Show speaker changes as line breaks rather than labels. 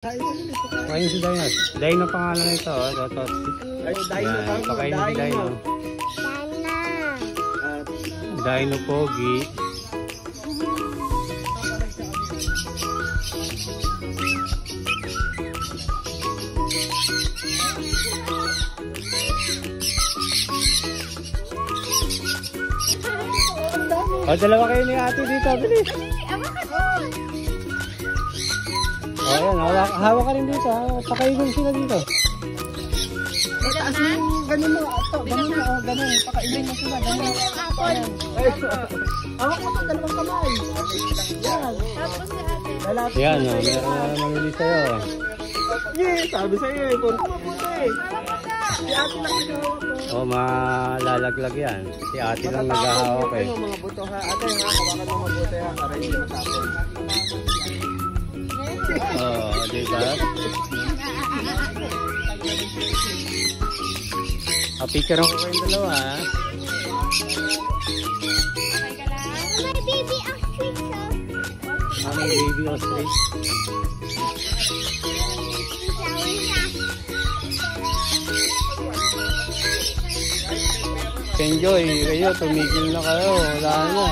Pakainin si Dino. Dino pangalan na ito. Yan, pakainin si Dino. Dino Pogi. O, dalawa kayo ni ate dito. Bilis. O, yan. Hawak ka rin dito. Pakainin sila dito.
Mataas yung ganun mo. Ito, ganun mo. Ganun. Pakainin mo sila. Ganun. Hawak mo ito. Dalawang kamay. Yan.
Yan, o. Meron malili sa'yo.
Yeah, sabi sa'yo eh. Punta mabuti eh. Si ate lang nagahawak ko.
O, malalaglag yan. Si ate lang naghahawak eh.
Mga buto ha. Ate ha, hawakan mo mabuti ha. Para hindi matapon.
Oo, diba? Picture ko kayong dalawa ha.
May baby ostrich.
Enjoy, kayo, tumigil na kayo. Wala na.